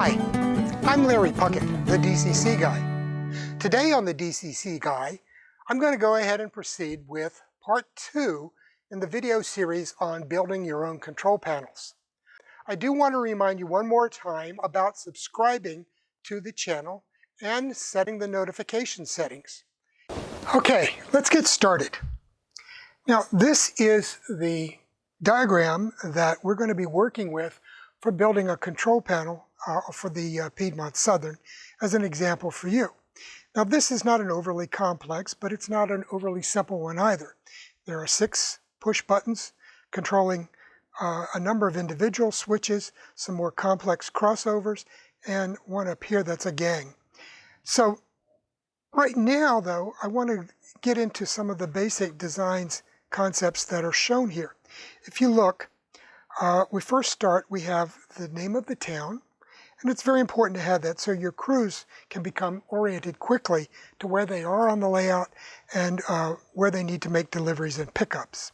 Hi, I'm Larry Puckett, the DCC Guy. Today on the DCC Guy, I'm going to go ahead and proceed with part 2 in the video series on building your own control panels. I do want to remind you one more time about subscribing to the channel and setting the notification settings. Okay, let's get started. Now, this is the diagram that we're going to be working with for building a control panel for the Piedmont Southern as an example for you. Now, this is not an overly complex, but it's not an overly simple one either. There are 6 push buttons controlling a number of individual switches, some more complex crossovers, and one up here that's a gang. So right now, though, I want to get into some of the basic designs concepts that are shown here. If you look, we first start, we have the name of the town, and it's very important to have that so your crews can become oriented quickly to where they are on the layout and where they need to make deliveries and pickups.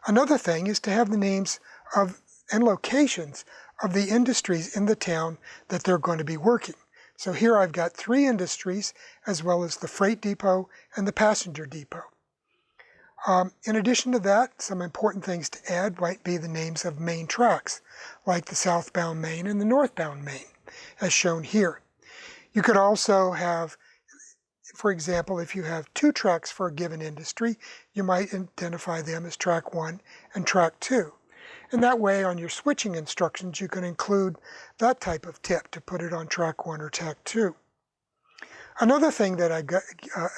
Another thing is to have the names of and locations of the industries in the town that they're going to be working. So here I've got 3 industries as well as the freight depot and the passenger depot. In addition to that, some important things to add might be the names of main tracks, like the southbound main and the northbound main, as shown here. You could also have, for example, if you have 2 tracks for a given industry, you might identify them as track 1 and track 2. And that way, on your switching instructions, you can include that type of tip to put it on track 1 or track 2. Another thing that I got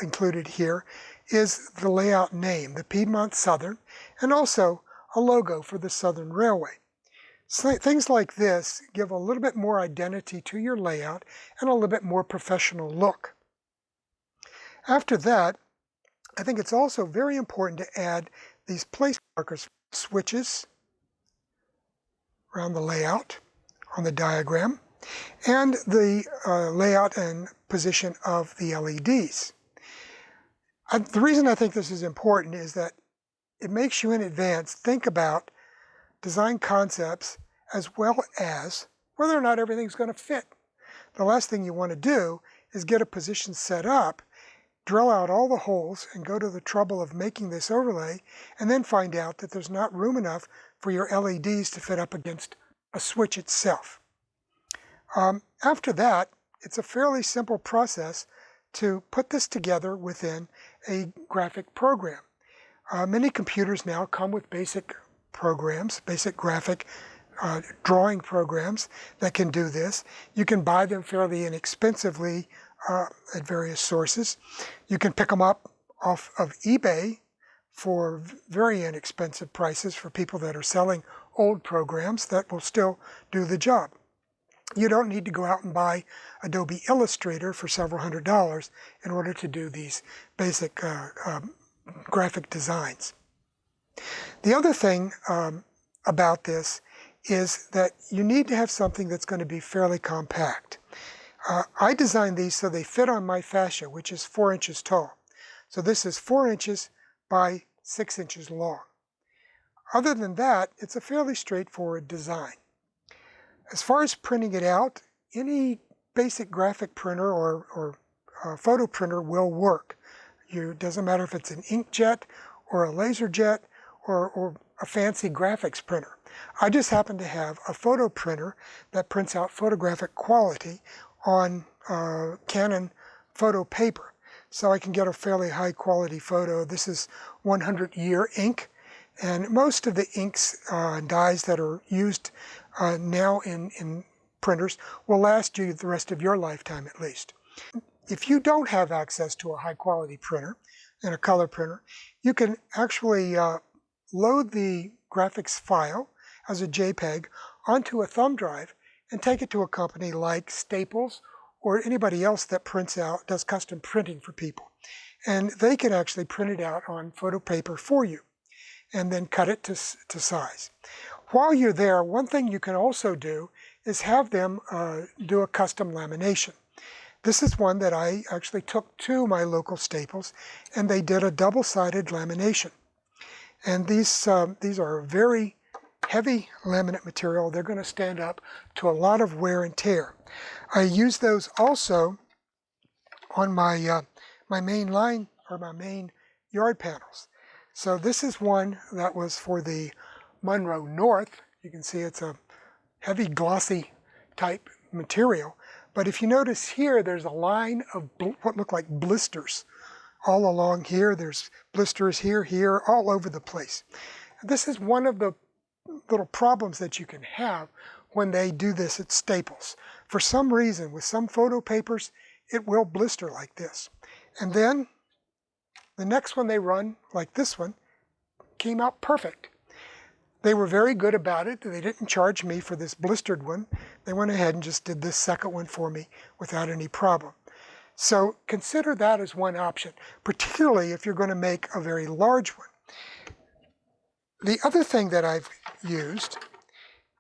included here is the layout name, the Piedmont Southern, and also a logo for the Southern Railway. So things like this give a little bit more identity to your layout and a little bit more professional look. After that, I think it's also very important to add these place markers, switches around the layout on the diagram, and the layout and position of the LEDs. The reason I think this is important is that it makes you in advance think about design concepts as well as whether or not everything's going to fit. The last thing you want to do is get a position set up, drill out all the holes, and go to the trouble of making this overlay, and then find out that there's not room enough for your LEDs to fit up against a switch itself. After that, it's a fairly simple process to put this together within a graphic program. Many computers now come with basic programs, basic graphic drawing programs that can do this. You can buy them fairly inexpensively at various sources. You can pick them up off of eBay for very inexpensive prices for people that are selling old programs that will still do the job. You don't need to go out and buy Adobe Illustrator for several $100s in order to do these basic graphic designs. The other thing about this is that you need to have something that's going to be fairly compact. I designed these so they fit on my fascia, which is 4 inches tall. So this is 4 inches by 6 inches long. Other than that, it's a fairly straightforward design. As far as printing it out, any basic graphic printer or photo printer will work. It doesn't matter if it's an inkjet or a laser jet or a fancy graphics printer. I just happen to have a photo printer that prints out photographic quality on Canon photo paper. So I can get a fairly high quality photo. This is 100-year ink. And most of the inks and dyes that are used now in printers will last you the rest of your lifetime at least. If you don't have access to a high quality printer and a color printer, you can actually load the graphics file as a JPEG onto a thumb drive and take it to a company like Staples or anybody else that does custom printing for people. And they can actually print it out on photo paper for you and then cut it to size. While you're there, one thing you can also do is have them do a custom lamination. This is one that I actually took to my local Staples, and they did a double-sided lamination. And these are very heavy laminate material, they're going to stand up to a lot of wear and tear. I use those also on my my main line or my main yard panels. So this is one that was for the Monroe North. You can see it's a heavy glossy type material. But if you notice here, there's a line of what look like blisters all along here. There's blisters here, here, all over the place. This is one of the little problems that you can have when they do this at Staples. For some reason, with some photo papers, it will blister like this. And then the next one they run, like this one, came out perfect. They were very good about it. They didn't charge me for this blistered one. They went ahead and just did this second one for me without any problem. So consider that as one option, particularly if you're going to make a very large one. The other thing that I've used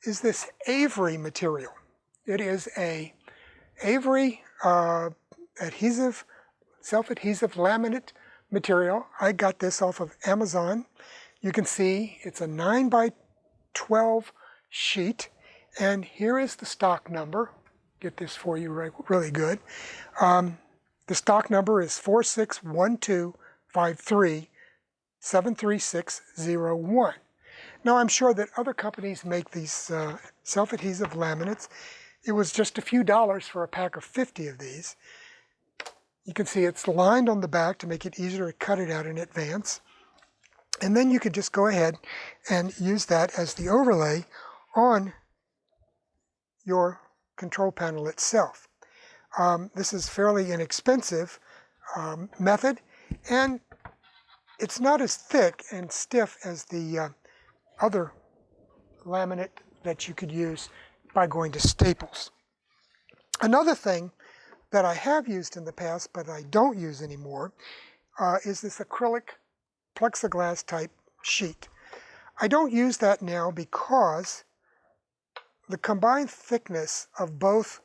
is this Avery material. It is a Avery adhesive, self-adhesive laminate material. I got this off of Amazon. You can see it's a 9 by 12 sheet, and here is the stock number. Get this for you really good. The stock number is 461253-73601. Now I'm sure that other companies make these self-adhesive laminates. It was just a few dollars for a pack of 50 of these. You can see it's lined on the back to make it easier to cut it out in advance. And then you could just go ahead and use that as the overlay on your control panel itself. This is fairly inexpensive method, and it's not as thick and stiff as the other laminate that you could use by going to Staples. Another thing that I have used in the past, but I don't use anymore, is this acrylic plexiglass type sheet. I don't use that now because the combined thickness of both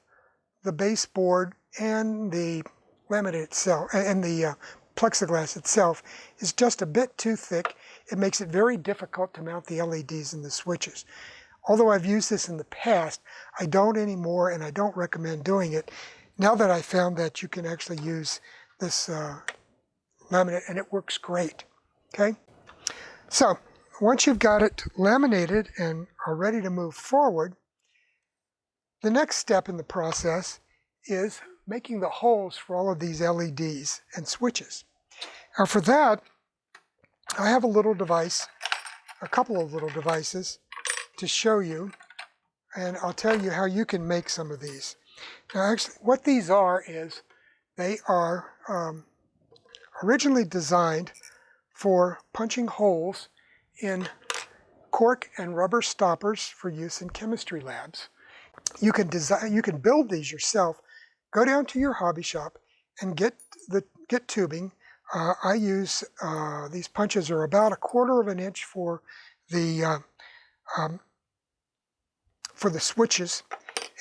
the baseboard and the laminate itself, and the plexiglass itself, is just a bit too thick. It makes it very difficult to mount the LEDs and the switches. Although I've used this in the past, I don't anymore, and I don't recommend doing it now that I found that you can actually use this laminate, and it works great. Okay? So once you've got it laminated and are ready to move forward, the next step in the process is making the holes for all of these LEDs and switches. Now for that, I have a little device, a couple of little devices to show you, and I'll tell you how you can make some of these. Now actually, what these are is they are originally designed for punching holes in cork and rubber stoppers for use in chemistry labs. You can build these yourself. Go down to your hobby shop and get tubing. I use these punches are about 1/4 of an inch for the switches,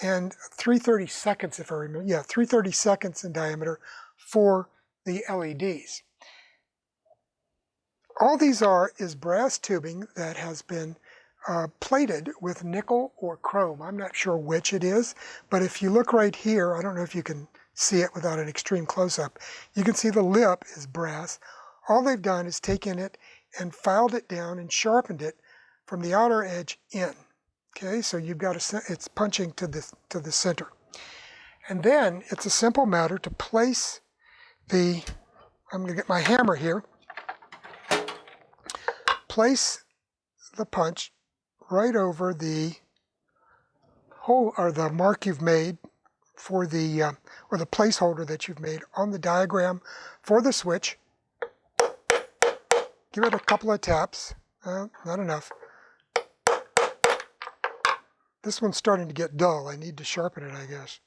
and 3/32 if I remember. Yeah, 3/32 in diameter for the LEDs. All these is brass tubing that has been plated with nickel or chrome. I'm not sure which it is, but if you look right here, I don't know if you can see it without an extreme close-up, you can see the lip is brass. All they've done is taken it and filed it down and sharpened it from the outer edge in. Okay, so you've got it's punching to the center. And then it's a simple matter to place I'm going to get my hammer here, place the punch right over the hole or the mark you've made for the or the placeholder that you've made on the diagram for the switch. Give it a couple of taps. Not enough. This one's starting to get dull. I need to sharpen it, I guess.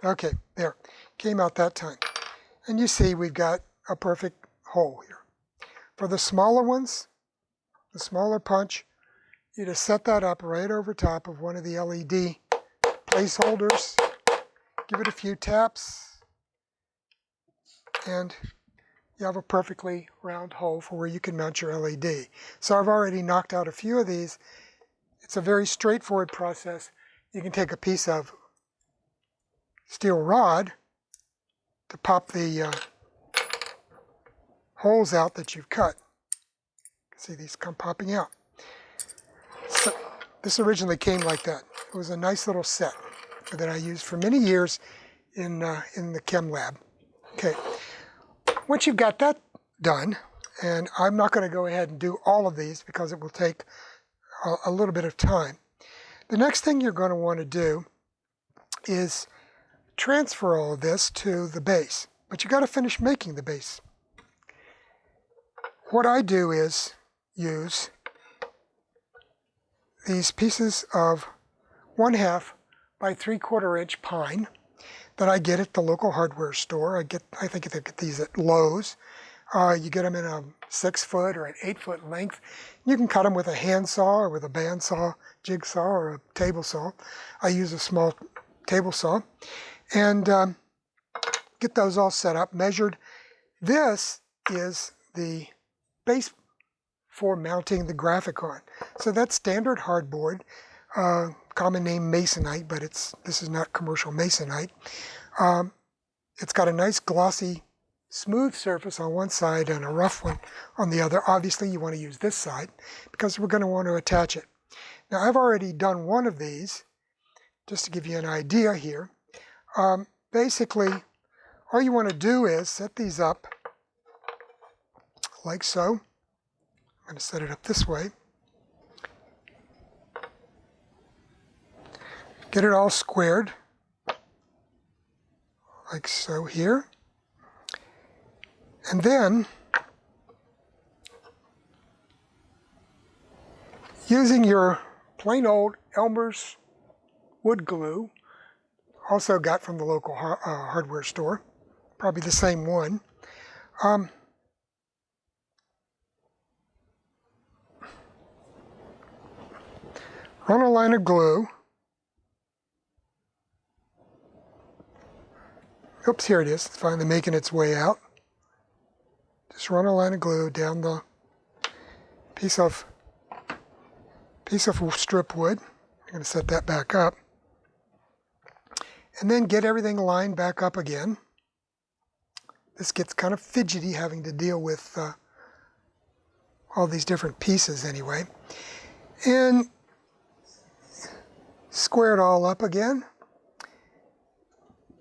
Okay, there. Came out that time. And you see we've got a perfect hole here. For the smaller ones, the smaller punch, you just set that up right over top of one of the LED placeholders. Give it a few taps, and you have a perfectly round hole for where you can mount your LED. So I've already knocked out a few of these. It's a very straightforward process. You can take a piece of steel rod to pop the holes out that you've cut. See, these come popping out. So this originally came like that. It was a nice little set that I used for many years in the chem lab. Okay, once you've got that done, and I'm not going to go ahead and do all of these because it will take a little bit of time. The next thing you're going to want to do is transfer all of this to the base, but you got to finish making the base. What I do is use these pieces of 1/2 by 3/4 inch pine that I get at the local hardware store. I think they get these at Lowe's. You get them in a 6-foot or an 8-foot length. You can cut them with a handsaw or with a bandsaw, jigsaw, or a table saw. I use a small table saw. And get those all set up, measured. This is the base for mounting the Graphicon. So that's standard hardboard, common name Masonite, but this is not commercial Masonite. It's got a nice glossy, smooth surface on one side and a rough one on the other. Obviously, you want to use this side because we're going to want to attach it. Now, I've already done one of these, just to give you an idea here. Basically, all you want to do is set these up like so. I'm going to set it up this way. Get it all squared, like so here. And then, using your plain old Elmer's wood glue, also got from the local hardware store, probably the same one. Run a line of glue. Oops, here it is. It's finally making its way out. Just run a line of glue down the piece of strip wood. I'm going to set that back up. And then get everything lined back up again. This gets kind of fidgety having to deal with all these different pieces anyway. And square it all up again.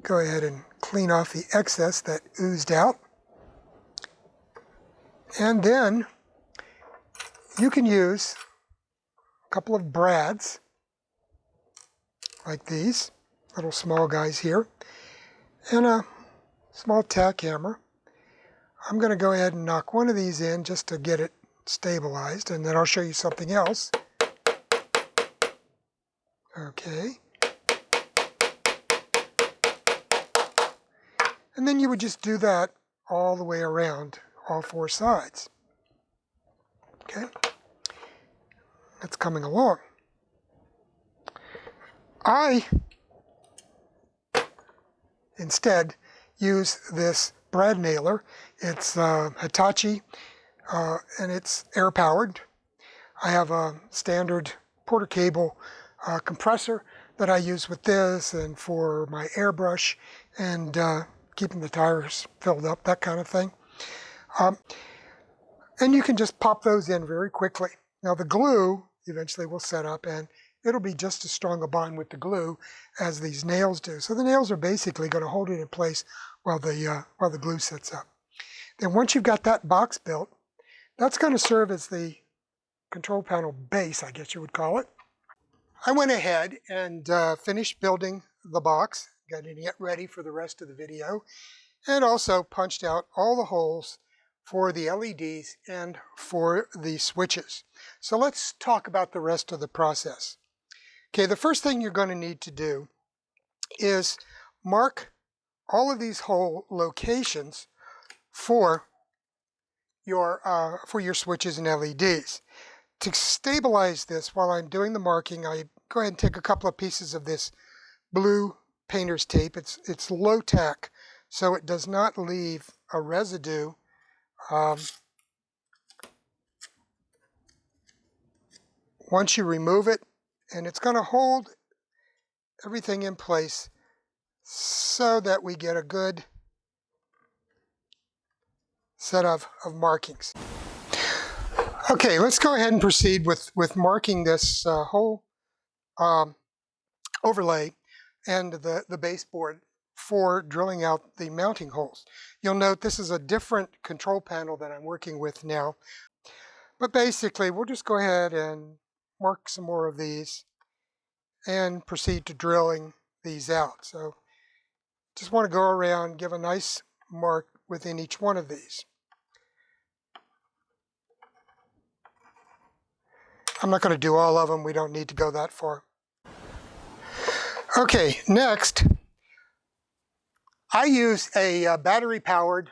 Go ahead and clean off the excess that oozed out. And then you can use a couple of brads like these, little small guys here, and a small tack hammer. I'm going to go ahead and knock one of these in just to get it stabilized, and then I'll show you something else. Okay. And then you would just do that all the way around all 4 sides. Okay. That's coming along. I instead use this brad nailer. It's Hitachi and it's air powered. I have a standard Porter cable compressor that I use with this and for my airbrush and keeping the tires filled up, that kind of thing. And you can just pop those in very quickly. Now the glue eventually will set up and it'll be just as strong a bond with the glue as these nails do. So the nails are basically going to hold it in place while the glue sets up. Then once you've got that box built, that's going to serve as the control panel base, I guess you would call it. I went ahead and finished building the box, got it ready for the rest of the video, and also punched out all the holes for the LEDs and for the switches. So let's talk about the rest of the process. Okay, the first thing you're going to need to do is mark all of these hole locations for your switches and LEDs. To stabilize this while I'm doing the marking, I go ahead and take a couple of pieces of this blue painter's tape. It's low tack, so it does not leave a residue Once you remove it, and it's going to hold everything in place so that we get a good set of markings. Okay, let's go ahead and proceed with marking this whole overlay and the baseboard for drilling out the mounting holes. You'll note this is a different control panel that I'm working with now. But basically, we'll just go ahead and mark some more of these and proceed to drilling these out. So just want to go around, give a nice mark within each one of these. I'm not going to do all of them. We don't need to go that far. Okay, next, I use a battery-powered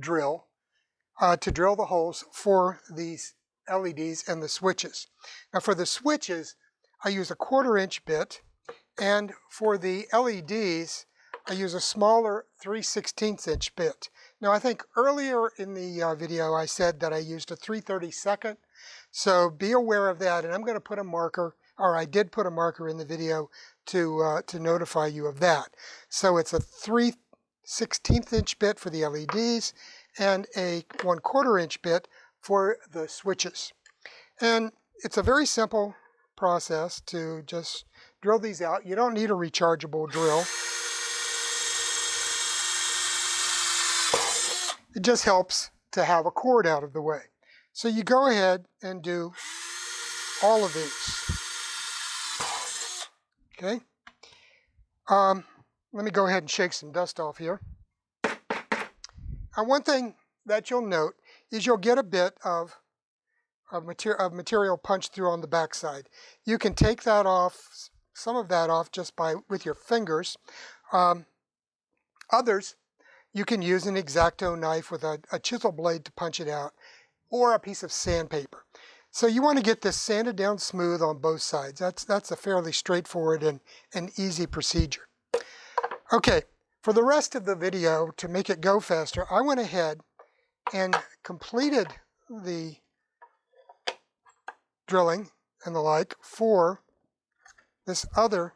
drill to drill the holes for these LEDs and the switches. Now for the switches, I use a 1/4-inch bit, and for the LEDs, I use a smaller 3/16-inch bit. Now I think earlier in the video I said that I used a 3/32, so be aware of that, and I'm going to put a marker, or I did put a marker in the video to notify you of that. So it's a 3/16-inch bit for the LEDs and a 1/4-inch bit for the switches. And it's a very simple process to just drill these out. You don't need a rechargeable drill. It just helps to have a cord out of the way. So you go ahead and do all of these. Okay. Let me go ahead and shake some dust off here. Now one thing that you'll note is you'll get a bit of material punched through on the backside. You can take that off, some of that off, just with your fingers. Others, you can use an X-Acto knife with a chisel blade to punch it out, or a piece of sandpaper. So you want to get this sanded down smooth on both sides. That's a fairly straightforward and easy procedure. Okay, for the rest of the video, to make it go faster, I went ahead and completed the drilling and the like for this other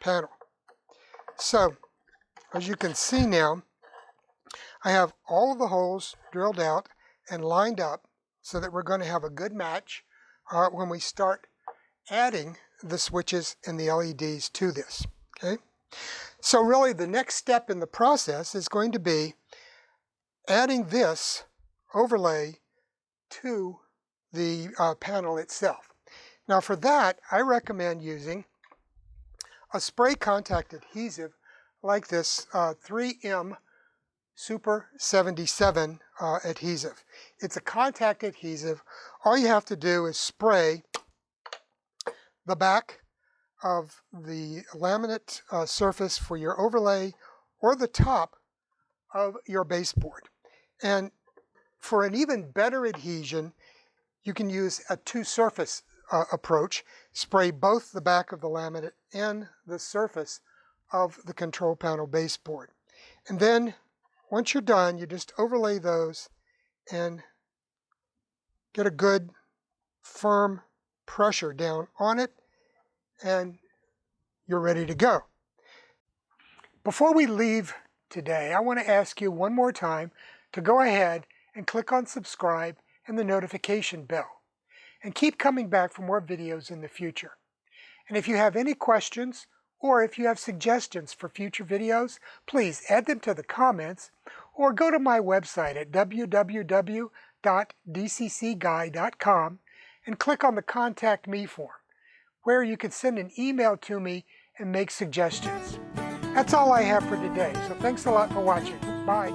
panel. So, as you can see now, I have all of the holes drilled out and lined up so that we're going to have a good match when we start adding the switches and the LEDs to this. Okay? So really the next step in the process is going to be adding this overlay to the panel itself. Now for that, I recommend using a spray contact adhesive like this 3M Super 77 adhesive. It's a contact adhesive. All you have to do is spray the back of the laminate surface for your overlay or the top of your baseboard. And for an even better adhesion, you can use a two-surface approach. Spray both the back of the laminate and the surface of the control panel baseboard. And then once you're done, you just overlay those and get a good firm pressure down on it, and you're ready to go. Before we leave today, I want to ask you one more time to go ahead and click on subscribe and the notification bell, and keep coming back for more videos in the future. And if you have any questions, or if you have suggestions for future videos, please add them to the comments, or go to my website at www.dccguy.com and click on the Contact Me form, where you can send an email to me and make suggestions. That's all I have for today, so thanks a lot for watching. Bye.